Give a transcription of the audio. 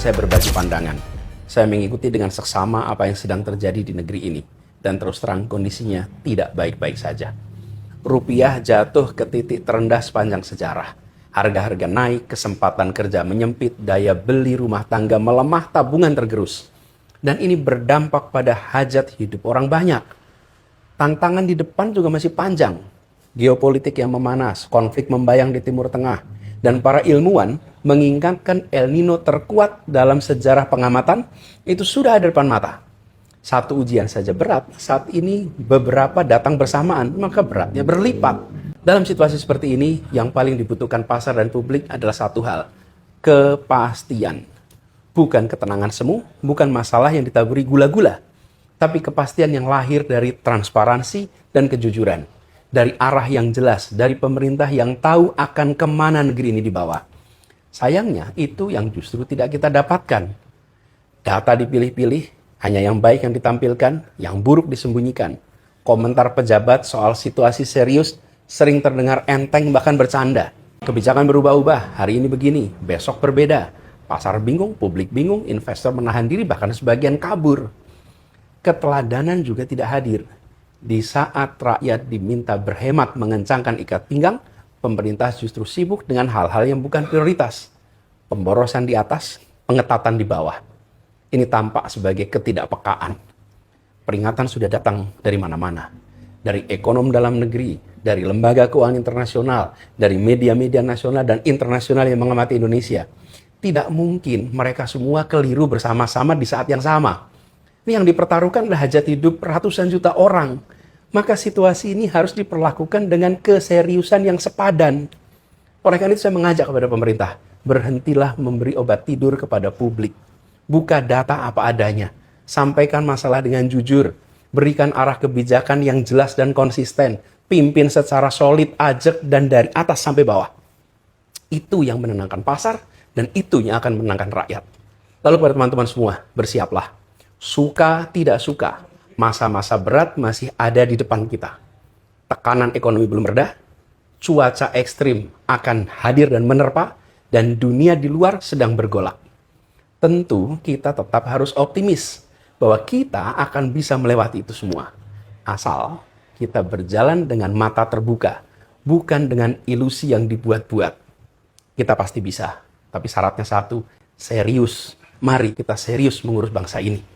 saya berbagi pandangan. Saya mengikuti dengan seksama apa yang sedang terjadi di negeri ini. Dan terus terang kondisinya tidak baik-baik saja. Rupiah jatuh ke titik terendah sepanjang sejarah. Harga-harga naik, kesempatan kerja menyempit, daya beli rumah tangga melemah, tabungan tergerus. Dan ini berdampak pada hajat hidup orang banyak. Tantangan di depan juga masih panjang. Geopolitik yang memanas, konflik membayang di Timur Tengah. Dan para ilmuwan mengingatkan El Nino terkuat dalam sejarah pengamatan itu sudah ada depan mata. Satu ujian saja berat, saat ini beberapa datang bersamaan, maka beratnya berlipat. Dalam situasi seperti ini, yang paling dibutuhkan pasar dan publik adalah satu hal, kepastian. Bukan ketenangan semu, bukan masalah yang ditaburi gula-gula, tapi kepastian yang lahir dari transparansi dan kejujuran. Dari arah yang jelas, dari pemerintah yang tahu akan kemana negeri ini dibawa. Sayangnya, itu yang justru tidak kita dapatkan. Data dipilih-pilih, hanya yang baik yang ditampilkan, yang buruk disembunyikan. Komentar pejabat soal situasi serius sering terdengar enteng bahkan bercanda. Kebijakan berubah-ubah, hari ini begini, besok berbeda. Pasar bingung, publik bingung, investor menahan diri, bahkan sebagian kabur. Keteladanan juga tidak hadir. Di saat rakyat diminta berhemat mengencangkan ikat pinggang, pemerintah justru sibuk dengan hal-hal yang bukan prioritas. Pemborosan di atas, pengetatan di bawah. Ini tampak sebagai ketidakpekaan. Peringatan sudah datang dari mana-mana. Dari ekonom dalam negeri, dari lembaga keuangan internasional, dari media-media nasional dan internasional yang mengamati Indonesia. Tidak mungkin mereka semua keliru bersama-sama di saat yang sama. Ini yang dipertaruhkan adalah hajat hidup ratusan juta orang. Maka situasi ini harus diperlakukan dengan keseriusan yang sepadan. Oleh karena itu saya mengajak kepada pemerintah, berhentilah memberi obat tidur kepada publik. Buka data apa adanya. Sampaikan masalah dengan jujur. Berikan arah kebijakan yang jelas dan konsisten. Pimpin secara solid, ajak, dan dari atas sampai bawah. Itu yang menenangkan pasar, dan itu yang akan menenangkan rakyat. Lalu pada teman-teman semua, bersiaplah. Suka tidak suka, masa-masa berat masih ada di depan kita. Tekanan ekonomi belum reda, cuaca ekstrim akan hadir dan menerpa, dan dunia di luar sedang bergolak. Tentu kita tetap harus optimis bahwa kita akan bisa melewati itu semua. Asal kita berjalan dengan mata terbuka, bukan dengan ilusi yang dibuat-buat. Kita pasti bisa, tapi syaratnya satu, serius. Mari kita serius mengurus bangsa ini.